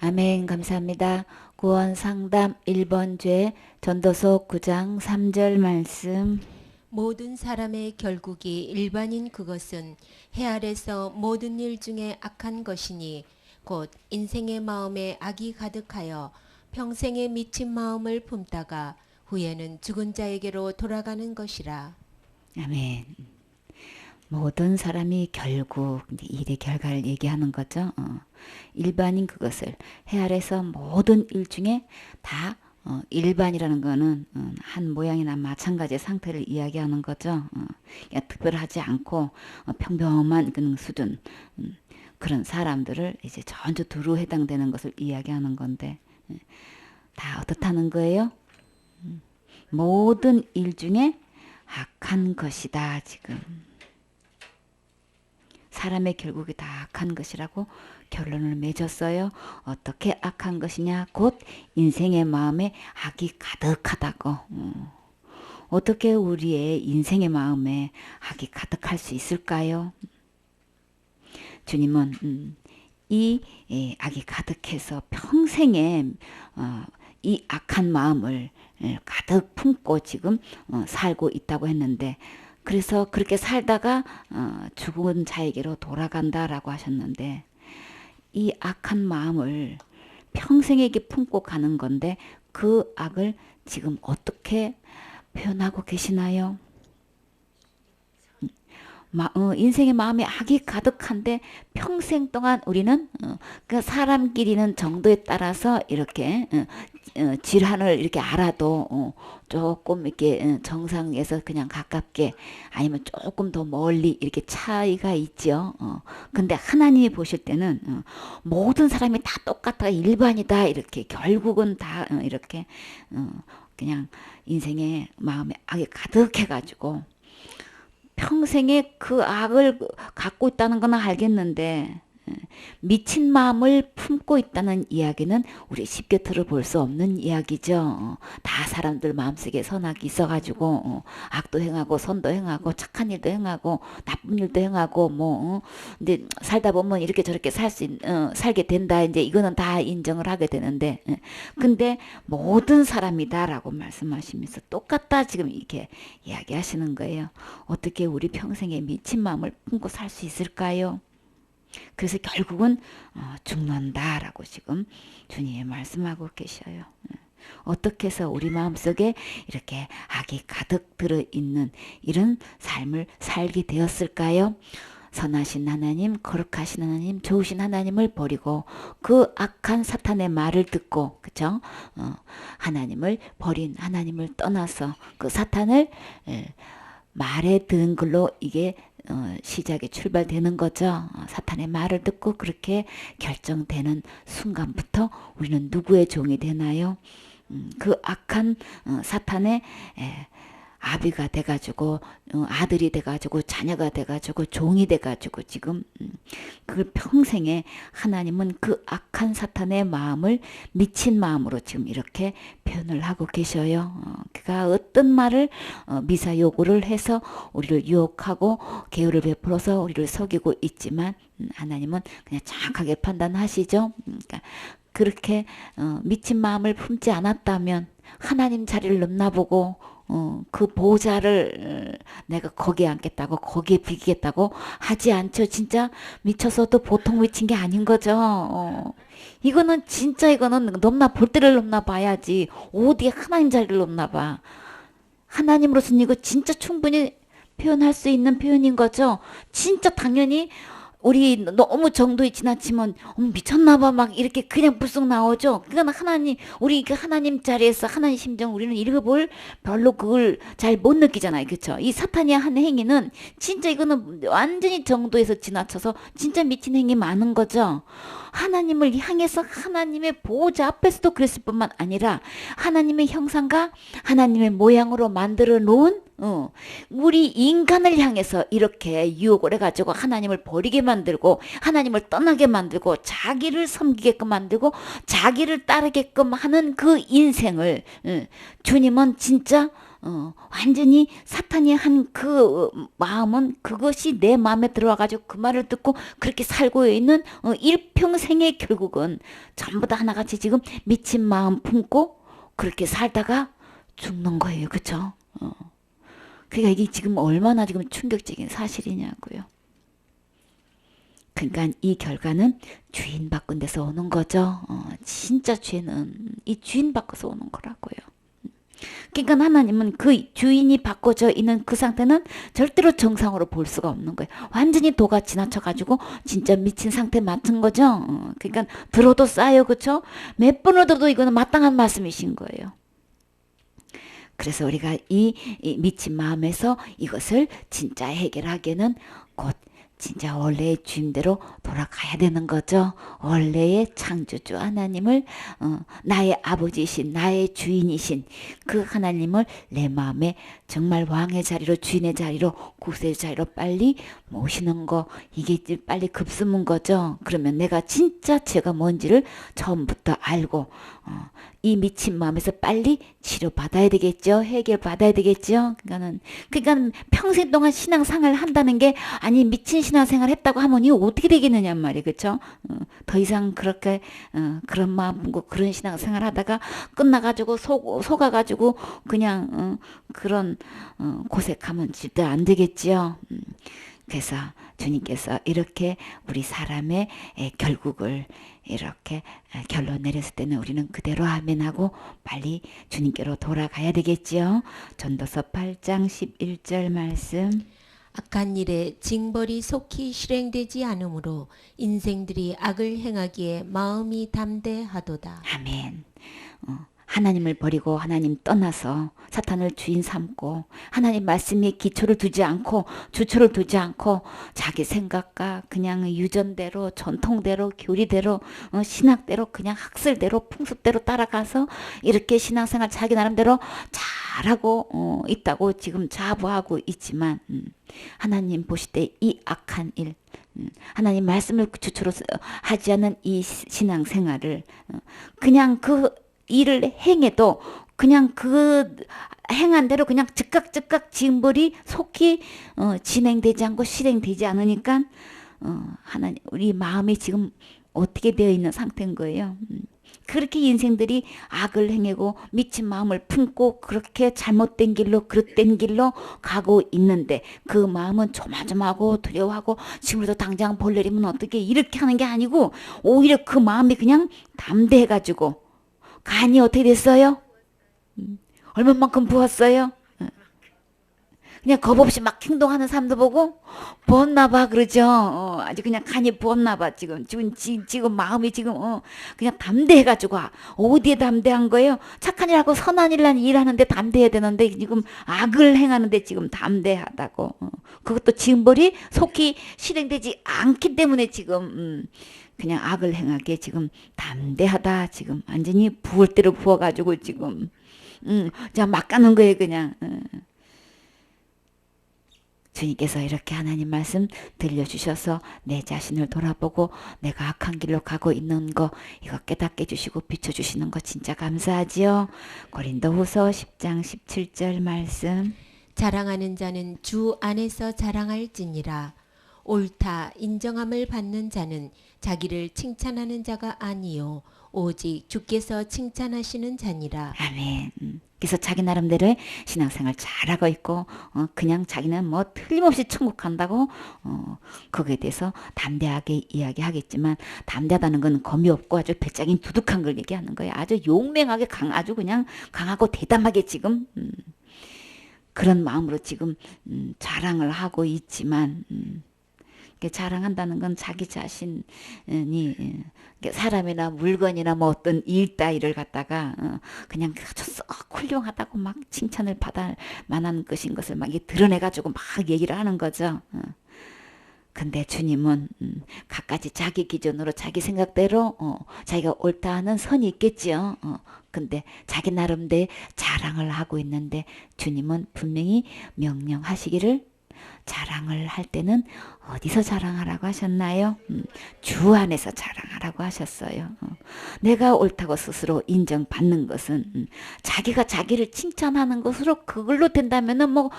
아멘. 감사합니다. 구원 상담 1번 죄 전도서 9장 3절 말씀. 모든 사람의 결국이 일반인 그것은 해 아래서 모든 일 중에 악한 것이니 곧 인생의 마음에 악이 가득하여 평생에 미친 마음을 품다가 후에는 죽은 자에게로 돌아가는 것이라. 아멘. 모든 사람이 결국 일의 결과를 얘기하는 거죠. 일반인 그것을 해 아래서 모든 일 중에 다 일반이라는 거는 한 모양이나 마찬가지의 상태를 이야기하는 거죠. 그러니까 특별하지 않고 평범한 그런 수준 그런 사람들을 이제 전부 두루 해당되는 것을 이야기하는 건데 다 어떻다는 거예요? 모든 일 중에 악한 것이다 지금. 사람의 결국이 다 악한 것이라고 결론을 맺었어요. 어떻게 악한 것이냐? 곧 인생의 마음에 악이 가득하다고. 어떻게 우리의 인생의 마음에 악이 가득할 수 있을까요? 주님은 이 악이 가득해서 평생에 이 악한 마음을 가득 품고 지금 살고 있다고 했는데, 그래서 그렇게 살다가 죽은 자에게로 돌아간다라고 하셨는데, 이 악한 마음을 평생에게 품고 가는 건데 그 악을 지금 어떻게 표현하고 계시나요? 인생의 마음에 악이 가득한데 평생 동안 우리는 그 사람끼리는 정도에 따라서 이렇게 질환을 이렇게 알아도 조금 이렇게 정상에서 그냥 가깝게 아니면 조금 더 멀리 이렇게 차이가 있죠. 근데 하나님이 보실 때는 모든 사람이 다 똑같아 일반이다 이렇게 결국은 다 이렇게 그냥 인생의 마음에 악이 가득해가지고 평생에 그 악을 갖고 있다는 건 알겠는데 미친 마음을 품고 있다는 이야기는 우리 쉽게 들어볼 수 없는 이야기죠. 다 사람들 마음속에 선악이 있어가지고 악도 행하고 선도 행하고 착한 일도 행하고 나쁜 일도 행하고 근데 살다 보면 이렇게 저렇게 살게 된다. 이제 이거는 다 인정을 하게 되는데 근데 모든 사람이다라고 말씀하시면서 똑같다 지금 이렇게 이야기하시는 거예요. 어떻게 우리 평생에 미친 마음을 품고 살 수 있을까요? 그래서 결국은 죽는다라고 지금 주님이 말씀하고 계셔요. 어떻게 해서 우리 마음속에 이렇게 악이 가득 들어있는 이런 삶을 살게 되었을까요? 선하신 하나님, 거룩하신 하나님, 좋으신 하나님을 버리고 그 악한 사탄의 말을 듣고, 그쵸? 하나님을 버린 하나님을 떠나서 그 사탄을 말에 들은 걸로 이게 시작이 출발되는 거죠. 사탄의 말을 듣고 그렇게 결정되는 순간부터 우리는 누구의 종이 되나요? 그 악한 사탄의 아비가 돼가지고 아들이 돼가지고 자녀가 돼가지고 종이 돼가지고 지금 그 평생에 하나님은 그 악한 사탄의 마음을 미친 마음으로 지금 이렇게 표현을 하고 계셔요. 그가 어떤 말을 미사여구를 해서 우리를 유혹하고 계율을 베풀어서 우리를 속이고 있지만 하나님은 그냥 정확하게 판단하시죠. 그러니까 그렇게 미친 마음을 품지 않았다면 하나님 자리를 넘나보고 그 보좌를 내가 거기에 앉겠다고 거기에 비기겠다고 하지 않죠. 진짜 미쳐서도 보통 미친 게 아닌 거죠. 이거는 진짜 이거는 넘나 볼 때를 넘나 봐야지 어디에 하나님 자리를 넘나 봐. 하나님으로서는 이거 진짜 충분히 표현할 수 있는 표현인 거죠. 진짜 당연히 우리 너무 정도에 지나치면 미쳤나봐 막 이렇게 그냥 불쑥 나오죠. 그건 하나님 우리 그 하나님 자리에서 하나님 심정 우리는 읽어볼 별로 그걸 잘 못 느끼잖아요. 그렇죠? 이 사탄이 한 행위는 진짜 이거는 완전히 정도에서 지나쳐서 진짜 미친 행위 많은 거죠. 하나님을 향해서 하나님의 보호자 앞에서도 그랬을 뿐만 아니라 하나님의 형상과 하나님의 모양으로 만들어 놓은 우리 인간을 향해서 이렇게 유혹을 해가지고 하나님을 버리게 만들고 하나님을 떠나게 만들고 자기를 섬기게끔 만들고 자기를 따르게끔 하는 그 인생을 주님은 진짜 완전히 사탄이 한 그 마음은 그것이 내 마음에 들어와가지고 그 말을 듣고 그렇게 살고 있는 일평생의 결국은 전부 다 하나같이 지금 미친 마음 품고 그렇게 살다가 죽는 거예요. 그쵸? 그러니까 이게 지금 얼마나 지금 충격적인 사실이냐고요. 그러니까 이 결과는 주인 바꾼 데서 오는 거죠. 진짜 죄는 이 주인 바꿔서 오는 거라고요. 그러니까 하나님은 그 주인이 바꿔져 있는 그 상태는 절대로 정상으로 볼 수가 없는 거예요. 완전히 도가 지나쳐가지고 진짜 미친 상태 맡은 거죠. 그러니까 들어도 싸요. 그렇죠? 몇 번을 들어도 이거는 마땅한 말씀이신 거예요. 그래서 우리가 이 미친 마음에서 이것을 진짜 해결하기에는 곧 진짜 원래의 주임대로 돌아가야 되는 거죠. 원래의 창조주 하나님을 나의 아버지이신 나의 주인이신 그 하나님을 내 마음에 정말 왕의 자리로 주인의 자리로 구세의 자리로 빨리 모시는 거 이게 빨리 급습은 거죠. 그러면 내가 진짜 죄가 뭔지를 처음부터 알고 이 미친 마음에서 빨리 치료받아야 되겠죠. 해결받아야 되겠죠. 그러니까 평생 동안 신앙생활을 한다는 게 아니 미친 신앙생활 했다고 하면 이거 어떻게 되겠느냐 말이에요. 그렇죠? 더 이상 그렇게 그런 마음 품고 그런 신앙생활 하다가 끝나가지고 속아가지고 그냥 그런 고색하면 절대 안 되겠지요. 그래서 주님께서 이렇게 우리 사람의 결국을 이렇게 결론 내렸을 때는 우리는 그대로 아멘하고 빨리 주님께로 돌아가야 되겠지요. 전도서 8장 11절 말씀. 악한 일에 징벌이 속히 실행되지 않으므로 인생들이 악을 행하기에 마음이 담대하도다. 아멘. 하나님을 버리고 하나님 떠나서 사탄을 주인 삼고 하나님 말씀에 기초를 두지 않고 주초를 두지 않고 자기 생각과 그냥 유전대로 전통대로 교리대로 신학대로 그냥 학설대로 풍습대로 따라가서 이렇게 신앙생활 자기 나름대로 잘하고 있다고 지금 자부하고 있지만 하나님 보실 때 이 악한 일 하나님 말씀을 주초로 하지 않은 이 신앙생활을 그냥 그 일을 행해도 그냥 그 행한 대로 그냥 즉각 징벌이 속히 진행되지 않고 실행되지 않으니까 하나님 우리 마음이 지금 어떻게 되어 있는 상태인 거예요. 그렇게 인생들이 악을 행하고 미친 마음을 품고 그렇게 잘못된 길로 그릇된 길로 가고 있는데 그 마음은 조마조마하고 두려워하고 지금부터 당장 벌 내리면 어떻게 이렇게 하는 게 아니고 오히려 그 마음이 그냥 담대해가지고 간이 어떻게 됐어요? 얼마만큼 부었어요? 그냥 겁 없이 막 행동하는 사람도 보고 부었나 봐 그러죠. 아주 그냥 간이 부었나 봐 지금 마음이 지금 그냥 담대해가지고 어디에 담대한 거예요? 착한 일하고 선한 일하는데 담대해야 되는데 지금 악을 행하는데 지금 담대하다고. 그것도 징벌이 속히 실행되지 않기 때문에 지금 그냥 악을 행하기에 지금 담대하다 지금 완전히 부을 대로 부어가지고 지금 그냥 막 가는 거예요 그냥. 주님께서 이렇게 하나님 말씀 들려주셔서 내 자신을 돌아보고 내가 악한 길로 가고 있는 거 이거 깨닫게 해주시고 비춰주시는 거 진짜 감사하지요. 고린도후서 10장 17절 말씀. 자랑하는 자는 주 안에서 자랑할지니라. 옳다 인정함을 받는 자는 자기를 칭찬하는 자가 아니요 오직 주께서 칭찬하시는 자니라. 아멘. 그래서 자기 나름대로의 신앙생활 잘하고 있고 그냥 자기는 뭐 틀림없이 천국 간다고 거기에 대해서 담대하게 이야기하겠지만 담대하다는 건 검이 없고 아주 배짱이 두둑한 걸 얘기하는 거예요. 아주 용맹하게 아주 그냥 강하고 대담하게 지금 그런 마음으로 지금 자랑을 하고 있지만 자랑한다는 건 자기 자신이 사람이나 물건이나 뭐 어떤 일 따위를 갖다가 그냥 아주 썩 훌륭하다고 막 칭찬을 받을 만한 것인 것을 막 드러내가지고 막 얘기를 하는 거죠. 근데 주님은 각가지 자기 기준으로 자기 생각대로 자기가 옳다 하는 선이 있겠지요. 근데 자기 나름대로 자랑을 하고 있는데 주님은 분명히 명령하시기를 자랑을 할 때는 어디서 자랑하라고 하셨나요? 주 안에서 자랑하라고 하셨어요. 내가 옳다고 스스로 인정받는 것은 자기가 자기를 칭찬하는 것으로 그걸로 된다면은 뭐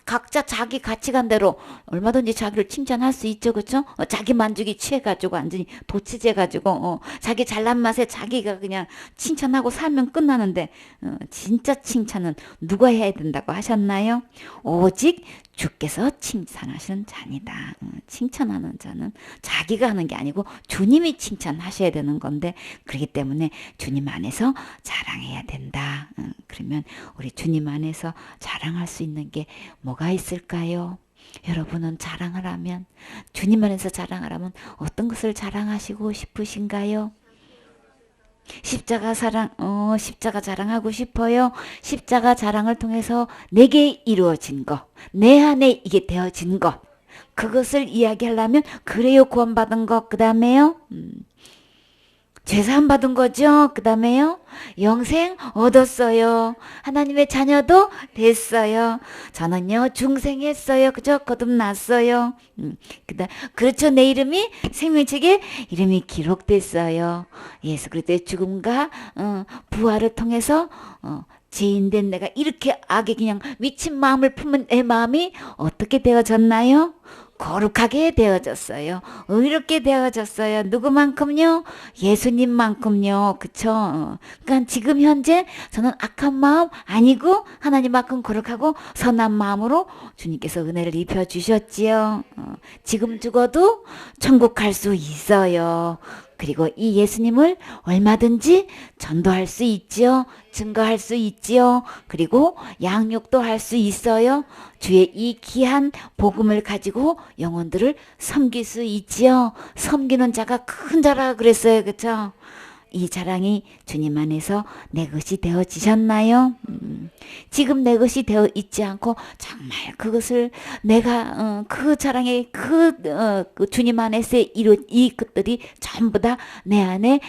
각자 자기 가치관대로 얼마든지 자기를 칭찬할 수 있죠, 그렇죠? 자기 만족이 취해가지고 완전히 도취돼가지고 자기 잘난 맛에 자기가 그냥 칭찬하고 살면 끝나는데 진짜 칭찬은 누가 해야 된다고 하셨나요? 오직 주께서 칭찬하시는 자니다. 칭찬하는 자는 자기가 하는 게 아니고 주님이 칭찬하셔야 되는 건데 그렇기 때문에 주님 안에서 자랑해야 된다. 그러면 우리 주님 안에서 자랑할 수 있는 게 뭐가 있을까요? 여러분은 자랑을 하면 주님 안에서 자랑하라면 어떤 것을 자랑하시고 싶으신가요? 십자가 자랑하고 싶어요. 십자가 자랑을 통해서 내게 이루어진 것, 내 안에 이게 되어진 것, 그것을 이야기하려면 그래요 구원받은 것, 그 다음에요 죄사함 받은 거죠. 그 다음에요 영생 얻었어요. 하나님의 자녀도 됐어요. 저는요 중생했어요. 그죠? 거듭났어요. 그렇죠. 내 이름이 생명책에 이름이 기록됐어요. 예수 그리스도의 죽음과 부활을 통해서 죄인된 내가 이렇게 악에 그냥 미친 마음을 품은 내 마음이 어떻게 되어졌나요? 거룩하게 되어졌어요. 의롭게 되어졌어요. 누구만큼요? 예수님만큼요. 그쵸? 그러니까 지금 현재 저는 악한 마음 아니고 하나님만큼 거룩하고 선한 마음으로 주님께서 은혜를 입혀주셨지요. 지금 죽어도 천국 갈 수 있어요. 그리고 이 예수님을 얼마든지 전도할 수 있지요. 증거할 수 있지요. 그리고 양육도 할 수 있어요. 주의 이 귀한 복음을 가지고 영혼들을 섬길 수 있지요. 섬기는 자가 큰 자라 그랬어요. 그렇죠? 이 자랑이 주님 안에서 내 것이 되어지셨나요? 지금 내 것이 되어 있지 않고 정말 그것을 내가 그 자랑의 그 주님 안에서 이룬 이 것들이 전부 다 내 안에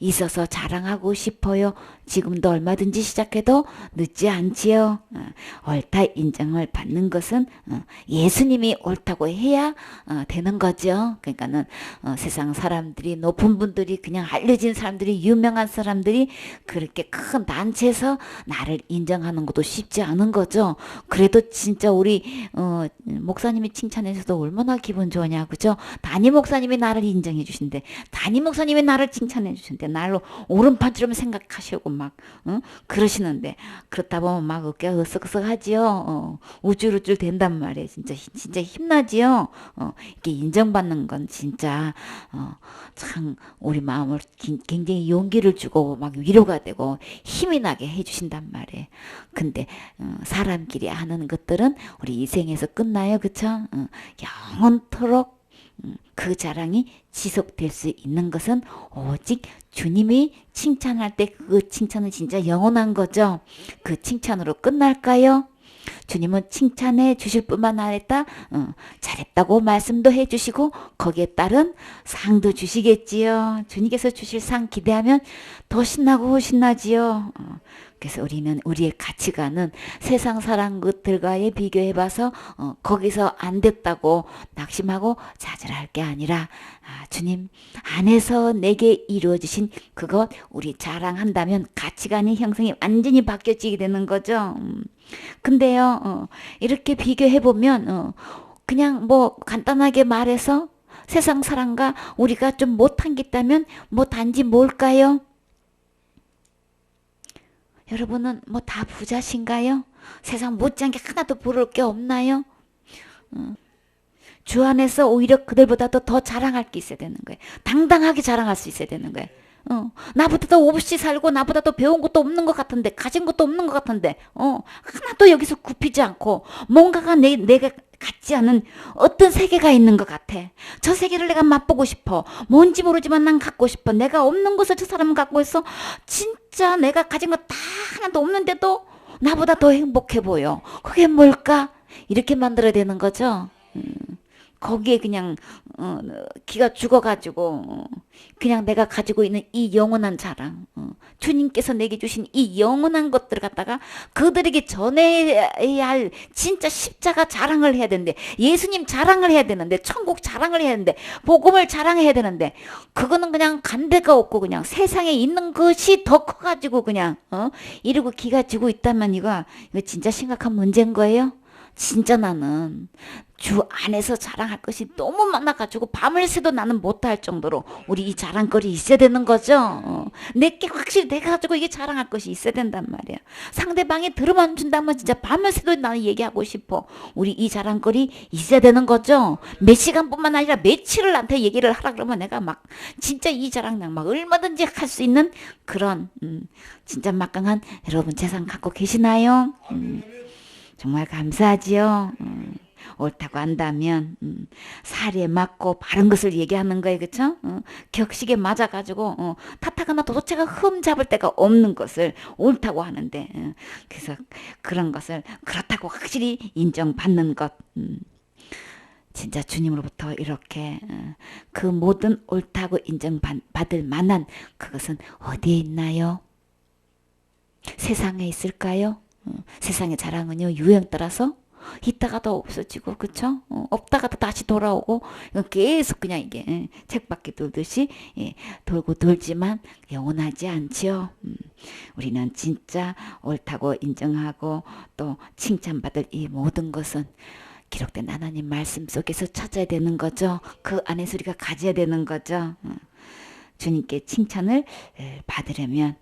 있어서 자랑하고 싶어요. 지금도 얼마든지 시작해도 늦지 않지요. 옳다 인정을 받는 것은 예수님이 옳다고 해야 되는 거죠. 그러니까는 세상 사람들이 높은 분들이 그냥 알려진 사람들이 유명한 사람들이 그렇게 큰 단체에서 나를 인정하는 것도 쉽지 않은 거죠. 그래도 진짜 우리 목사님이 칭찬해 줘도 얼마나 기분 좋으냐, 그죠? 담임 목사님이 나를 인정해 주신대, 담임 목사님이 나를 칭찬해 주신대, 나를 오른팔처럼 생각하시고 막 그러시는데 그렇다 보면 막 어깨가 으쓱으쓱하지요. 우쭐우쭐 된단 말이에요. 진짜 힘나지요. 이렇게 인정받는 건 진짜 참 우리 마음을 굉장히 용기를 주고 막 위로가 되고 힘이 나게 해주신단 말이에요. 근데 사람끼리 하는 것들은 우리 인생에서 끝나요, 그쵸? 영원토록 그 자랑이 지속될 수 있는 것은 오직 주님이 칭찬할 때 그 칭찬은 진짜 영원한 거죠. 그 칭찬으로 끝날까요? 주님은 칭찬해 주실 뿐만 아니라 잘했다고 말씀도 해주시고 거기에 따른 상도 주시겠지요. 주님께서 주실 상 기대하면 더 신나고 신나지요. 그래서 우리는 우리의 가치관은 세상 사람들과의 비교해봐서 거기서 안 됐다고 낙심하고 좌절할 게 아니라 주님 안에서 내게 이루어지신 그것 우리 자랑한다면 가치관이 형성이 완전히 바뀌어지게 되는 거죠. 근데요 이렇게 비교해보면 그냥 뭐 간단하게 말해서 세상 사람과 우리가 좀 못한 게 있다면 뭐 단지 뭘까요? 여러분은 뭐 다 부자신가요? 세상 못지않은 게 하나도 부러울 게 없나요? 주 안에서 오히려 그들보다도 더 자랑할 게 있어야 되는 거예요. 당당하게 자랑할 수 있어야 되는 거예요. 나보다 더 없이 살고 나보다 더 배운 것도 없는 것 같은데 가진 것도 없는 것 같은데 하나도 여기서 굽히지 않고 뭔가가 내가 갖지 않은 어떤 세계가 있는 것 같아. 저 세계를 내가 맛보고 싶어. 뭔지 모르지만 난 갖고 싶어. 내가 없는 것을 저 사람은 갖고 있어. 진짜 내가 가진 거 다 하나도 없는데도 나보다 더 행복해 보여. 그게 뭘까? 이렇게 만들어야 되는 거죠. 거기에 그냥 기가 죽어가지고 그냥 내가 가지고 있는 이 영원한 자랑 주님께서 내게 주신 이 영원한 것들을 갖다가 그들에게 전해야 할 진짜 십자가 자랑을 해야 되는데, 예수님 자랑을 해야 되는데, 천국 자랑을 해야 되는데, 복음을 자랑해야 되는데, 그거는 그냥 간데가 없고 그냥 세상에 있는 것이 더 커가지고 그냥 이러고 기가 지고 있다면 이거 진짜 심각한 문제인 거예요. 진짜 나는 주 안에서 자랑할 것이 너무 많아가지고 밤을 새도 나는 못할 정도로 우리 이 자랑거리 있어야 되는 거죠. 내게 확실히 내가 가지고 이게 자랑할 것이 있어야 된단 말이야. 상대방이 들어만 준다면 진짜 밤을 새도 나는 얘기하고 싶어. 우리 이 자랑거리 있어야 되는 거죠. 몇 시간뿐만 아니라 며칠을 나한테 얘기를 하라 그러면 내가 막 진짜 이 자랑 막 얼마든지 할 수 있는 그런 진짜 막강한 여러분 재산 갖고 계시나요? 정말 감사하지요. 옳다고 한다면 사리에 맞고 바른 것을 얘기하는 거예요. 그렇죠? 격식에 맞아가지고 탓하거나 도대체가 흠 잡을 데가 없는 것을 옳다고 하는데 그래서 그런 것을 그렇다고 확실히 인정받는 것, 진짜 주님으로부터 이렇게 그 모든 옳다고 인정받을 만한 그것은 어디에 있나요? 세상에 있을까요? 세상의 자랑은요 유행 따라서 있다가도 없어지고 그쵸? 없다가도 다시 돌아오고 계속 그냥 이게 책바퀴 돌듯이 돌고 돌지만 영원하지 않지요. 우리는 진짜 옳다고 인정하고 또 칭찬받을 이 모든 것은 기록된 하나님 말씀 속에서 찾아야 되는 거죠. 그 안에서 우리가 가져야 되는 거죠. 주님께 칭찬을 받으려면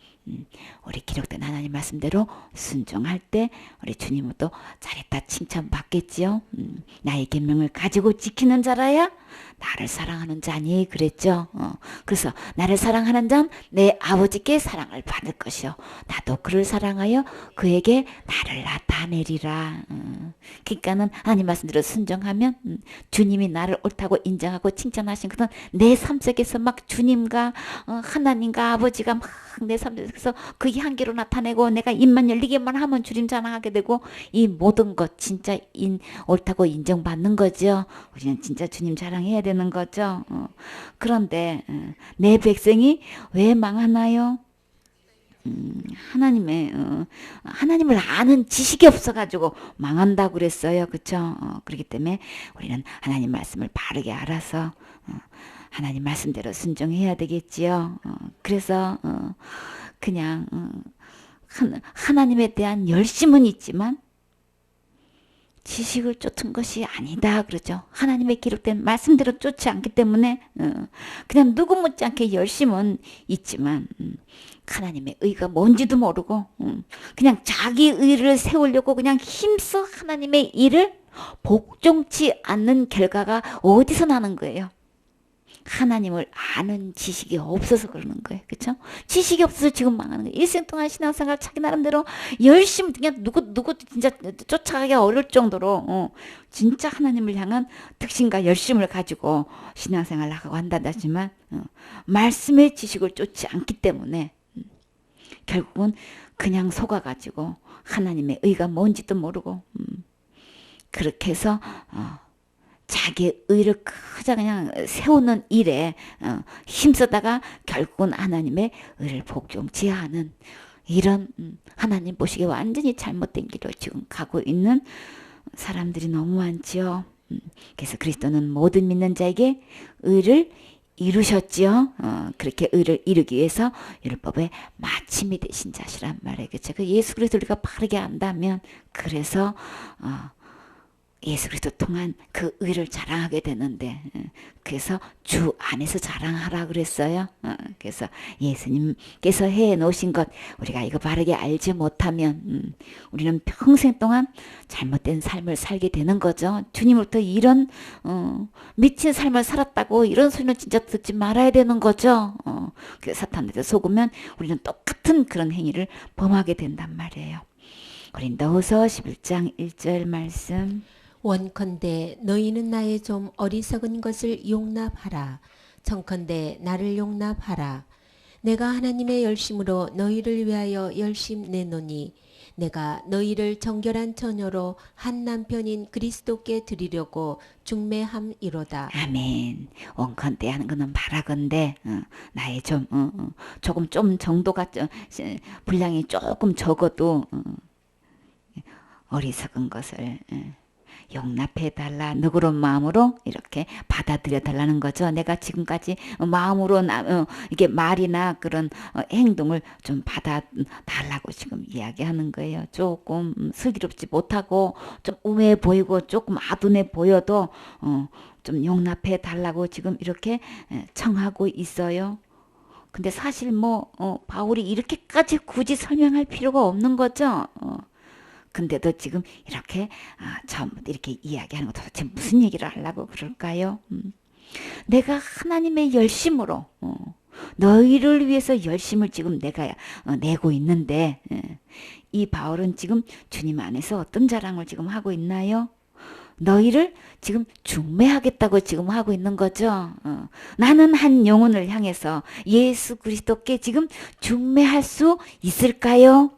우리 기록된 하나님 말씀대로 순종할 때 우리 주님도 잘했다 칭찬 받겠지요. 나의 계명을 가지고 지키는 자라야 나를 사랑하는 자니 그랬죠. 그래서 나를 사랑하는 자는 내 아버지께 사랑을 받을 것이요 나도 그를 사랑하여 그에게 나를 나타내리라. 그러니까는 하나님 말씀대로 순종하면 주님이 나를 옳다고 인정하고 칭찬하신 것은 내 삶 속에서 막 주님과 하나님과 아버지가 막 내 삶 속에서 그 향기로 나타내고 내가 입만 열리기만 하면 주님 자랑하게 되고 이 모든 것 진짜 옳다고 인정받는 거죠. 우리는 진짜 주님 자랑해야 되는 거죠. 그런데 내 백성이 왜 망하나요? 하나님을 아는 지식이 없어가지고 망한다고 그랬어요. 그쵸? 그렇기 때문에 우리는 하나님 말씀을 바르게 알아서 하나님 말씀대로 순종해야 되겠지요. 그래서 그냥 하나님에 대한 열심은 있지만 지식을 쫓은 것이 아니다 그러죠. 하나님의 기록된 말씀대로 쫓지 않기 때문에 그냥 누구 못지않게 열심은 있지만 하나님의 의가 뭔지도 모르고 그냥 자기 의를 세우려고 그냥 힘써 하나님의 일을 복종치 않는 결과가 어디서 나는 거예요? 하나님을 아는 지식이 없어서 그러는 거예요. 그렇죠? 지식이 없어서 지금 망하는 거예요. 일생 동안 신앙생활 자기 나름대로 열심히 그냥 누구 진짜 쫓아가기 어려울 정도로 진짜 하나님을 향한 특신과 열심을 가지고 신앙생활 나가고 한다지만 말씀의 지식을 쫓지 않기 때문에 결국은 그냥 속아가지고 하나님의 의가 뭔지도 모르고 그렇게 해서 자기 의를 크자 그냥 세우는 일에 힘쓰다가 결국은 하나님의 의를 복종치 않은 이런 하나님 보시기에 완전히 잘못된 길로 지금 가고 있는 사람들이 너무 많지요. 그래서 그리스도는 모든 믿는 자에게 의를 이루셨지요. 그렇게 의를 이루기 위해서 율법의 마침이 되신 자시란 말이에요. 그렇죠? 그 예수 그리스도를 우리가 바르게 안다면 그래서 예수 그리스도 통한 그 의를 자랑하게 되는데 그래서 주 안에서 자랑하라 그랬어요. 그래서 예수님께서 해 놓으신 것 우리가 이거 바르게 알지 못하면 우리는 평생 동안 잘못된 삶을 살게 되는 거죠. 주님으로부터 이런 미친 삶을 살았다고 이런 소리는 진짜 듣지 말아야 되는 거죠. 그래서 사탄한테 속으면 우리는 똑같은 그런 행위를 범하게 된단 말이에요. 고린도후서 11장 1절 말씀. 원컨대 너희는 나의 좀 어리석은 것을 용납하라. 청컨대 나를 용납하라. 내가 하나님의 열심으로 너희를 위하여 열심 내노니 내가 너희를 정결한 처녀로 한 남편인 그리스도께 드리려고 중매함이로다. 아멘. 원컨대 하는 거는 바라건대 나의 좀 조금 좀 정도가 분량이 조금 적어도 어리석은 것을 용납해 달라 너그러운 마음으로 이렇게 받아들여 달라는 거죠. 내가 지금까지 마음으로 이게 말이나 그런 행동을 좀 받아 달라고 지금 이야기하는 거예요. 조금 슬기롭지 못하고 좀 우매해 보이고 조금 아둔해 보여도 좀 용납해 달라고 지금 이렇게 청하고 있어요. 근데 사실 바울이 이렇게까지 굳이 설명할 필요가 없는 거죠. 근데도 지금 이렇게 처음부터 이렇게 이야기하는 거 도대체 무슨 얘기를 하려고 그럴까요? 내가 하나님의 열심으로 너희를 위해서 열심을 지금 내가 내고 있는데 이 바울은 지금 주님 안에서 어떤 자랑을 지금 하고 있나요? 너희를 지금 중매하겠다고 지금 하고 있는 거죠. 나는 한 영혼을 향해서 예수 그리스도께 지금 중매할 수 있을까요?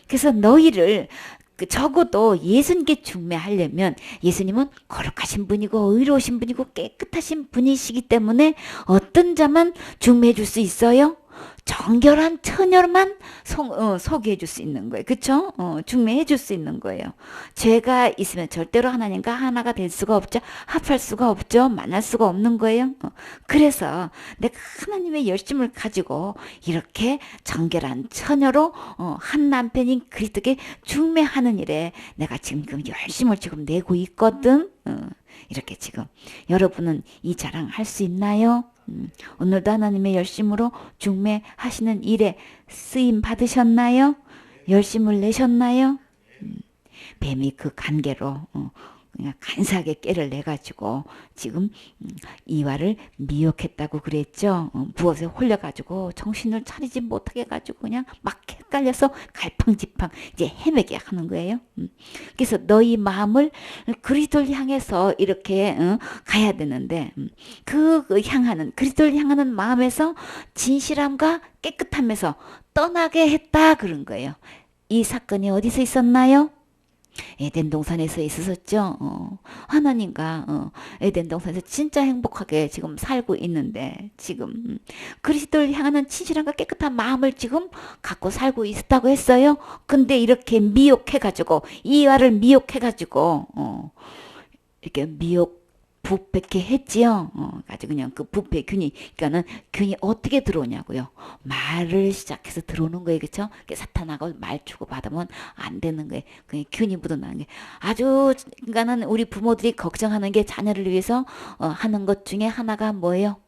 그래서 너희를 적어도 예수님께 중매하려면 예수님은 거룩하신 분이고 의로우신 분이고 깨끗하신 분이시기 때문에 어떤 자만 중매해 줄 수 있어요? 정결한 처녀만 소개해 줄 수 있는 거예요. 그쵸? 중매해 줄 수 있는 거예요. 죄가 있으면 절대로 하나님과 하나가 될 수가 없죠. 합할 수가 없죠. 만날 수가 없는 거예요. 그래서 내가 하나님의 열심을 가지고 이렇게 정결한 처녀로 한 남편인 그리스도께 중매하는 일에 내가 지금 열심을 지금 내고 있거든. 이렇게 지금 여러분은 이 자랑 할 수 있나요? 오늘도 하나님의 열심으로 중매하시는 일에 쓰임 받으셨나요? 열심을 내셨나요? 뱀이 그 간계로 그냥 간사하게 깨를 내가지고 지금 이와를 미혹했다고 그랬죠. 무엇에 홀려가지고 정신을 차리지 못하게 해가지고 그냥 막 헷갈려서 갈팡지팡 이제 헤매게 하는 거예요. 그래서 너희 마음을 그리스도를 향해서 이렇게 가야 되는데 그리스도를 향하는 마음에서 진실함과 깨끗함에서 떠나게 했다 그런 거예요. 이 사건이 어디서 있었나요? 에덴 동산에서 있었죠. 하나님과 에덴 동산에서 진짜 행복하게 지금 살고 있는데 지금 그리스도를 향하는 진실함과 깨끗한 마음을 지금 갖고 살고 있었다고 했어요. 근데 이렇게 미혹해가지고 이와를 미혹해가지고 이렇게 부패케 했지요. 아주 그냥 그 부패 균이, 그러니까는 균이 어떻게 들어오냐고요. 말을 시작해서 들어오는 거예요, 그렇죠? 사탄하고 말 주고 받으면 안 되는 거예요. 그냥 균이 묻어나는 게 아주, 그러니까는 우리 부모들이 걱정하는 게 자녀를 위해서 하는 것 중에 하나가 뭐예요?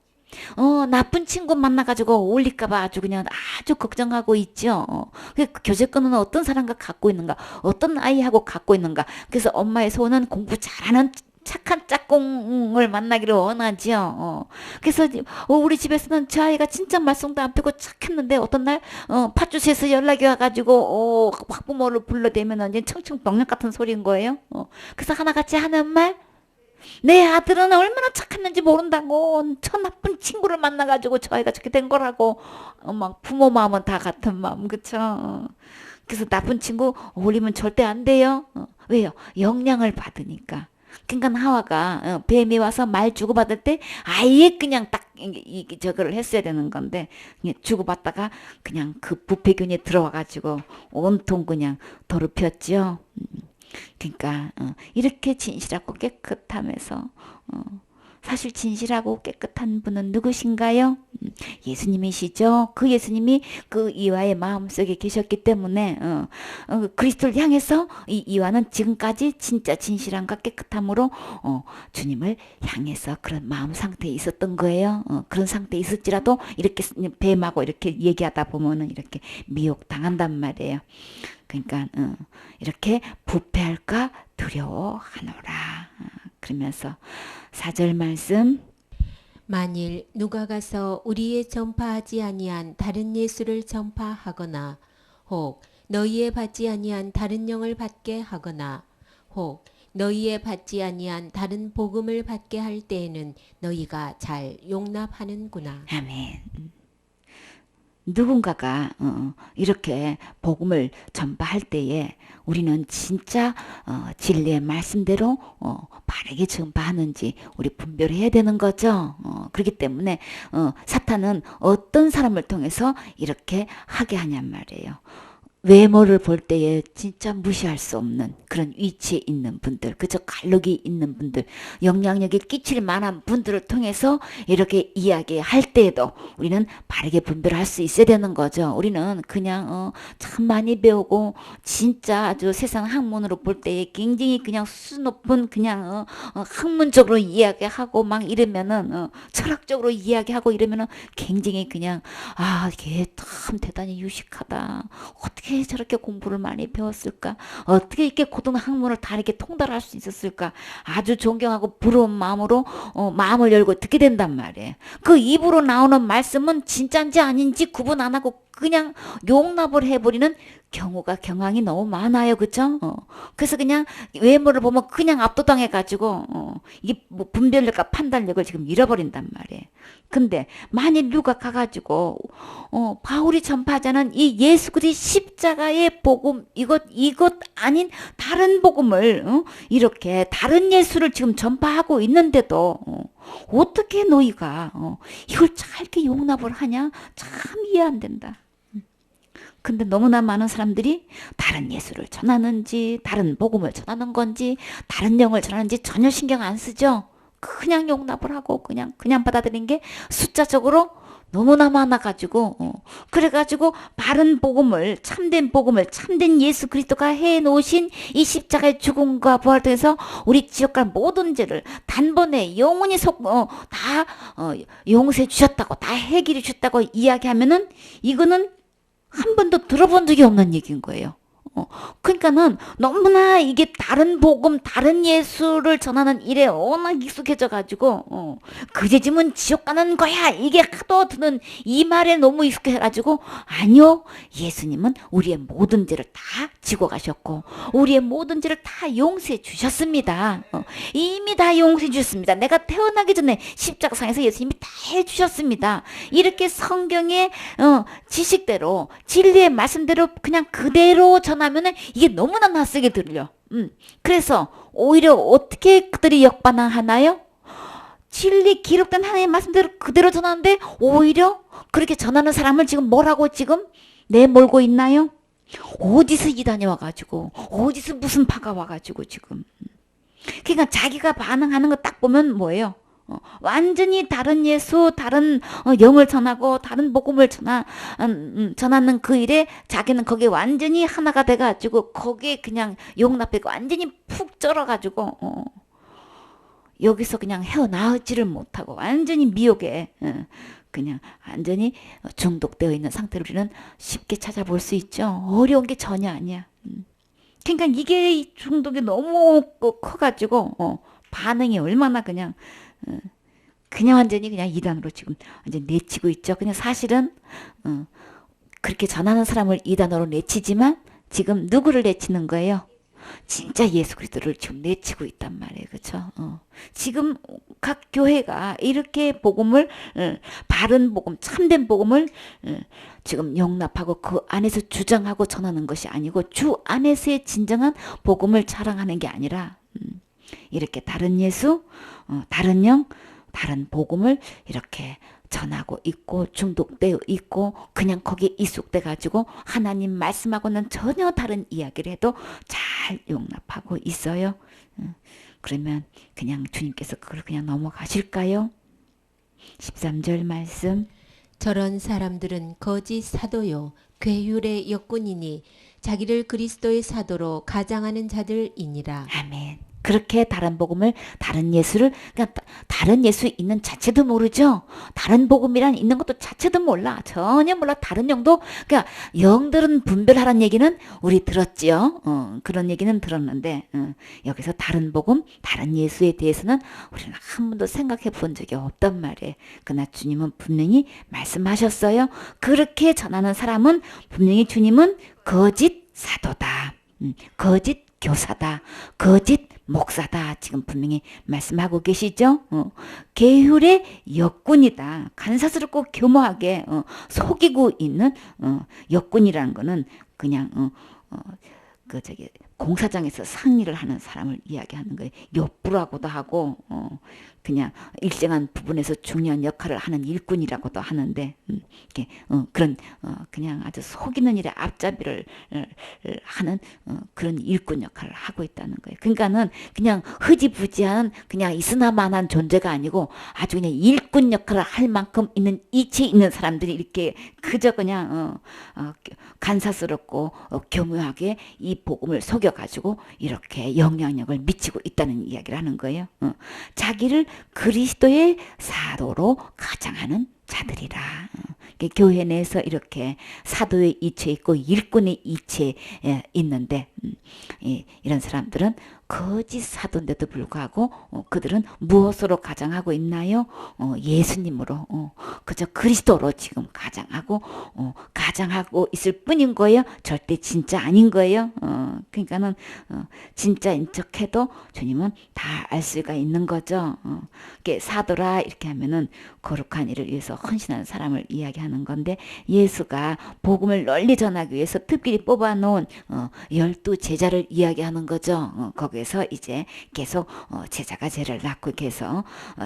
나쁜 친구 만나가지고 올릴까봐 아주 그냥 아주 걱정하고 있죠. 그 교제권은 어떤 사람과 갖고 있는가, 어떤 아이하고 갖고 있는가. 그래서 엄마의 소원은 공부 잘하는 착한 짝꿍을 만나기를 원하지요. 그래서 우리 집에서는 저 아이가 진짜 말썽도 안 피고 착했는데 어떤 날 파주시에서 연락이 와가지고 학부모를 불러대면 이제 청청병력 같은 소리인 거예요. 그래서 하나같이 하는 말, 내 아들은 얼마나 착했는지 모른다고 저 나쁜 친구를 만나가지고 저 아이가 저렇게 된 거라고 막 부모 마음은 다 같은 마음 그쵸. 그래서 나쁜 친구 어울리면 절대 안 돼요. 왜요? 영향을 받으니까. 그러니까 하와가 뱀이 와서 말 주고받을 때 아예 그냥 딱 저거를 했어야 되는 건데 그냥 주고받다가 그냥 그 부패균이 들어와가지고 온통 그냥 더럽혔죠. 그러니까 이렇게 진실하고 깨끗하면서 사실 진실하고 깨끗한 분은 누구신가요? 예수님이시죠. 그 예수님이 그 이와의 마음속에 계셨기 때문에 그리스도를 향해서 이 이와는 지금까지 진짜 진실함과 깨끗함으로 주님을 향해서 그런 마음 상태에 있었던 거예요. 그런 상태에 있을지라도 이렇게 뱀하고 이렇게 얘기하다 보면은 이렇게 미혹당한단 말이에요. 그러니까 이렇게 부패할까 두려워하노라. 그러면서 4절 말씀, 만일 누가 가서 우리의 전파하지 아니한 다른 예수를 전파하거나 혹 너희의 받지 아니한 다른 영을 받게 하거나 혹 너희의 받지 아니한 다른 복음을 받게 할 때에는 너희가 잘 용납하는구나. 아멘. 누군가가 이렇게 복음을 전파할 때에 우리는 진짜 진리의 말씀대로 바르게 전파하는지 우리 분별해야 되는 거죠. 그렇기 때문에 사탄은 어떤 사람을 통해서 이렇게 하게 하냔 말이에요. 외모를 볼 때에 진짜 무시할 수 없는 그런 위치에 있는 분들, 그저 갈록이 있는 분들, 영향력이 끼칠 만한 분들을 통해서 이렇게 이야기할 때에도 우리는 바르게 분별할 수 있어야 되는 거죠. 우리는 그냥 참 많이 배우고 진짜 아주 세상 학문으로 볼 때에 굉장히 그냥 수준 높은 그냥 학문적으로 이야기하고 막 이러면은 철학적으로 이야기하고 이러면은 굉장히 그냥 걔 참 대단히 유식하다. 어떻게 저렇게 공부를 많이 배웠을까? 어떻게 이렇게 고등학문을 다 이렇게 통달할 수 있었을까? 아주 존경하고 부러운 마음으로 마음을 열고 듣게 된단 말이에요. 그 입으로 나오는 말씀은 진짜인지 아닌지 구분 안 하고 그냥 용납을 해버리는 경우가 경향이 너무 많아요. 그쵸? 그래서 그냥 외모를 보면 그냥 압도당해가지고 이게 뭐 분별력과 판단력을 지금 잃어버린단 말이에요. 근데 만일 누가 가가지고 바울이 전파하자는 이 예수 그리스도 십자가의 복음 이것 아닌 다른 복음을 이렇게 다른 예수를 지금 전파하고 있는데도 어떻게 너희가 이걸 짧게 용납을 하냐? 참 이해 안 된다. 근데 너무나 많은 사람들이 다른 예수를 전하는지 다른 복음을 전하는 건지 다른 영을 전하는지 전혀 신경 안 쓰죠. 그냥 용납을 하고 그냥 받아들인 게 숫자적으로 너무나 많아가지고 그래가지고 바른 복음을 참된 예수 그리스도가 해놓으신 이 십자가의 죽음과 부활을 통해서 우리 지옥갈 모든 죄를 단번에 영원히 다 용서해 주셨다고 다 해결해 주셨다고 이야기하면은 이거는 한 번도 들어본 적이 없는 얘기인 거예요. 그러니까는 너무나 이게 다른 복음, 다른 예수를 전하는 일에 워낙 익숙해져가지고, 그제쯤은 지옥 가는 거야. 이게 하도 드는 이 말에 너무 익숙해가지고, 아니요. 예수님은 우리의 모든 죄를 다 지고 가셨고, 우리의 모든 죄를 다 용서해 주셨습니다. 이미 다 용서해 주셨습니다. 내가 태어나기 전에 십자가상에서 예수님이 다 해주셨습니다. 이렇게 성경의 지식대로, 진리의 말씀대로 그냥 그대로 전하면은 이게 너무나 낯설게 들려. 그래서 오히려 어떻게 그들이 역반응하나요? 진리 기록된 하나님의 말씀대로 그대로 전하는데 오히려 그렇게 전하는 사람을 지금 뭐라고 지금 내몰고 있나요? 어디서 이단이 와가지고 어디서 무슨 파가 와가지고 지금 그러니까 자기가 반응하는 거 딱 보면 뭐예요? 완전히 다른 예수, 다른 영을 전하고 다른 복음을 전하는 그 일에 자기는 거기에 완전히 하나가 돼가지고 거기에 그냥 용납하고 완전히 푹 쩔어가지고 여기서 그냥 헤어나오지를 못하고 완전히 미혹에 그냥 완전히 중독되어 있는 상태를 우리는 쉽게 찾아볼 수 있죠. 어려운 게 전혀 아니야. 그러니까 이게 중독이 너무 커가지고 반응이 얼마나 그냥 완전히 그냥 이단으로 지금 완전 내치고 있죠. 그냥 사실은 그렇게 전하는 사람을 이단으로 내치지만 지금 누구를 내치는 거예요? 진짜 예수 그리스도를 지금 내치고 있단 말이에요. 그렇죠? 지금 각 교회가 이렇게 복음을 바른 복음, 참된 복음을 지금 용납하고 그 안에서 주장하고 전하는 것이 아니고 주 안에서의 진정한 복음을 자랑하는 게 아니라 이렇게 다른 예수, 다른 영, 다른 복음을 이렇게 전하고 있고 중독되어 있고 그냥 거기에 익숙돼 가지고 하나님 말씀하고는 전혀 다른 이야기를 해도 잘 용납하고 있어요. 그러면 그냥 주님께서 그걸 그냥 넘어가실까요? 13절 말씀. 저런 사람들은 거짓 사도요 괴율의 역군이니 자기를 그리스도의 사도로 가장하는 자들이니라. 아멘. 그렇게 다른 복음을 다른 예수를 그러니까 다른 예수 있는 자체도 모르죠. 다른 복음이란 있는 것도 자체도 몰라. 전혀 몰라. 다른 영도 그러니까 영들은 분별하라는 얘기는 우리 들었지요. 그런 얘기는 들었는데 여기서 다른 복음, 다른 예수에 대해서는 우리는 한 번도 생각해 본 적이 없단 말이에요. 그러나 주님은 분명히 말씀하셨어요. 그렇게 전하는 사람은 분명히 주님은 거짓 사도다. 거짓 교사다. 거짓 목사다 지금 분명히 말씀하고 계시죠. 계율의 역군이다. 간사스럽고 교모하게 속이고 있는 역군이라는 거는 그냥 공사장에서 상일을 하는 사람을 이야기하는 거예요. 욕부라고도 하고 그냥 일정한 부분에서 중요한 역할을 하는 일꾼이라고도 하는데 이렇게 그런 그냥 아주 속이는 일에 앞잡이를 하는 그런 일꾼 역할을 하고 있다는 거예요. 그러니까는 그냥 흐지부지한 그냥 있으나마나한 존재가 아니고 아주 그냥 일꾼 역할을 할 만큼 있는 이치 있는 사람들이 이렇게 그저 그냥 간사스럽고 교묘하게 이 복음을 속여가지고 이렇게 영향력을 미치고 있다는 이야기를 하는 거예요. 자기를 그리스도의 사도로 가장하는 자들이라. 교회 내에서 이렇게 사도의 이치에 있고 일꾼의 이치에 있는데 이런 사람들은 거짓 사도인데도 불구하고 그들은 무엇으로 가장하고 있나요? 예수님으로 그저 그리스도로 지금 가장하고 있을 뿐인 거예요. 절대 진짜 아닌 거예요. 그러니까는 진짜인 척해도 주님은 다 알 수가 있는 거죠. 사도라 이렇게 하면은 거룩한 일을 위해서 헌신하는 사람을 이야기하는 건데 예수가 복음을 널리 전하기 위해서 특별히 뽑아놓은 12 제자를 이야기하는 거죠. 거기에서 이제 계속 제자가 제를 낳고 계속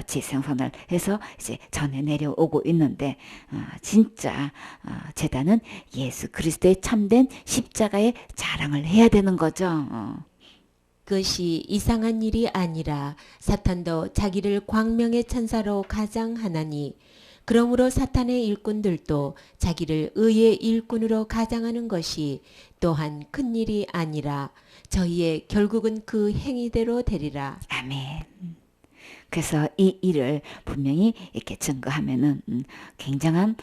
재생선을 해서 이제 전해 내려오고 있는데 진짜 제단은 예수 그리스도의 참된 십자가의 자랑을 해야 되는 거죠. 그것이 이상한 일이 아니라 사탄도 자기를 광명의 천사로 가장하나니 그러므로 사탄의 일꾼들도 자기를 의의 일꾼으로 가장하는 것이 또한 큰 일이 아니라 저희의 결국은 그 행위대로 되리라. 아멘. 그래서 이 일을 분명히 이렇게 증거하면은 굉장한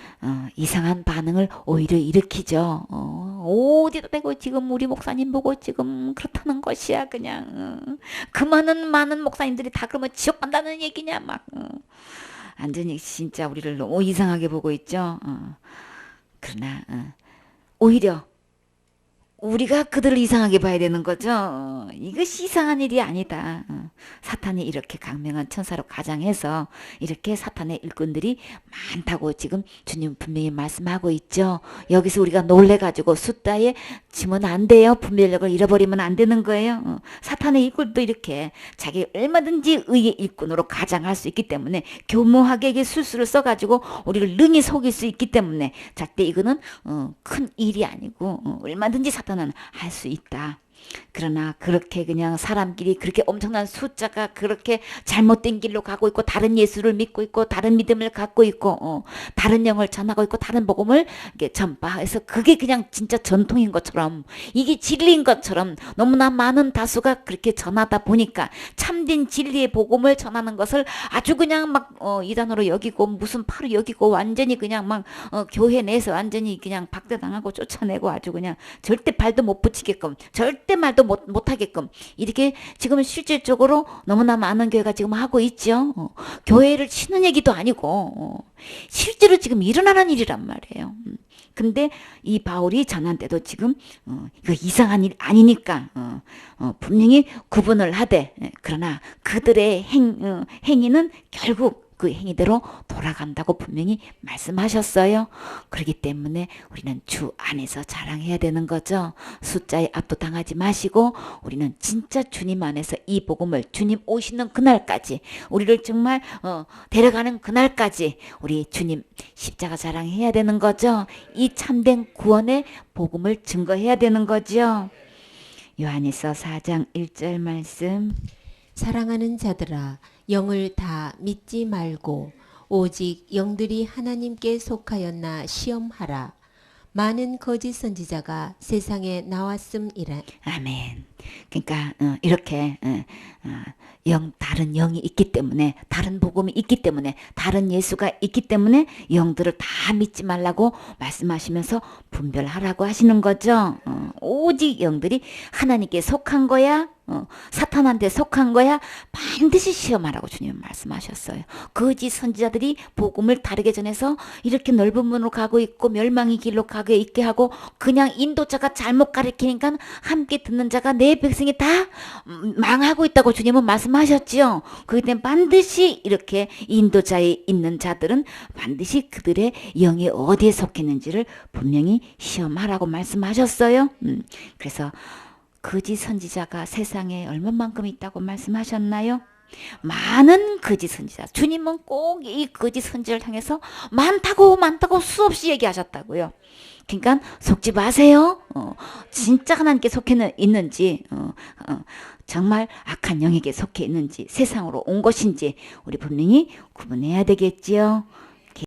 이상한 반응을 오히려 일으키죠. 어디다 대고 지금 우리 목사님 보고 지금 그렇다는 것이야 그냥 그 많은 목사님들이 다 그러면 지옥 간다는 얘기냐 막 완전히 진짜 우리를 너무 이상하게 보고 있죠. 그러나 오히려 우리가 그들을 이상하게 봐야 되는 거죠. 이것이 이상한 일이 아니다. 사탄이 이렇게 강명한 천사로 가장해서 이렇게 사탄의 일꾼들이 많다고 지금 주님 분명히 말씀하고 있죠. 여기서 우리가 놀래가지고 숫자에 지면 안 돼요. 분별력을 잃어버리면 안 되는 거예요. 사탄의 일꾼도 이렇게 자기 얼마든지 의의 일꾼으로 가장할 수 있기 때문에 교묘하게 이게 술수를 써가지고 우리를 능히 속일 수 있기 때문에 절대 이거는 큰 일이 아니고 얼마든지 사탄은 할 수 있다. 그러나 그렇게 그냥 사람끼리 그렇게 엄청난 숫자가 그렇게 잘못된 길로 가고 있고 다른 예수를 믿고 있고 다른 믿음을 갖고 있고 다른 영을 전하고 있고 다른 복음을 전파해서 그게 그냥 진짜 전통인 것처럼 이게 진리인 것처럼 너무나 많은 다수가 그렇게 전하다 보니까 참된 진리의 복음을 전하는 것을 아주 그냥 막 이단으로 여기고 무슨 파로 여기고 완전히 그냥 막 교회 내에서 완전히 그냥 박대당하고 쫓아내고 아주 그냥 절대 발도 못 붙이게끔 절대 말도 못하게끔 이렇게 지금 실질적으로 너무나 많은 교회가 지금 하고 있죠. 교회를 치는 얘기도 아니고 실제로 지금 일어나는 일이란 말이에요. 근데 이 바울이 전한 때도 지금 이거 이상한 일 아니니까 분명히 구분을 하되 그러나 그들의 행위는 결국 그 행위대로 돌아간다고 분명히 말씀하셨어요. 그렇기 때문에 우리는 주 안에서 자랑해야 되는 거죠. 숫자에 압도당하지 마시고 우리는 진짜 주님 안에서 이 복음을 주님 오시는 그날까지 우리를 정말 데려가는 그날까지 우리 주님 십자가 자랑해야 되는 거죠. 이 참된 구원의 복음을 증거해야 되는 거죠. 요한일서 4장 1절 말씀. 사랑하는 자들아 영을 다 믿지 말고 오직 영들이 하나님께 속하였나 시험하라. 많은 거짓 선지자가 세상에 나왔음이라. 아멘. 그러니까 이렇게 다른 영이 있기 때문에 다른 복음이 있기 때문에 다른 예수가 있기 때문에 영들을 다 믿지 말라고 말씀하시면서 분별하라고 하시는 거죠. 오직 영들이 하나님께 속한 거야 사탄한테 속한 거야? 반드시 시험하라고 주님은 말씀하셨어요. 거짓 선지자들이 복음을 다르게 전해서 이렇게 넓은 문으로 가고 있고 멸망의 길로 가게 있게 하고 그냥 인도자가 잘못 가르치니까 함께 듣는 자가 내 백성이 다 망하고 있다고 주님은 말씀하셨지요. 그렇기 때문에 반드시 이렇게 인도자에 있는 자들은 반드시 그들의 영이 어디에 속했는지를 분명히 시험하라고 말씀하셨어요. 그래서 거짓 선지자가 세상에 얼마만큼 있다고 말씀하셨나요? 많은 거짓 선지자. 주님은 꼭 이 거짓 선지자를 향해서 많다고 수없이 얘기하셨다고요. 그러니까 속지 마세요. 진짜 하나님께 속해 있는지, 정말 악한 영에게 속해 있는지, 세상으로 온 것인지 우리 분명히 구분해야 되겠지요.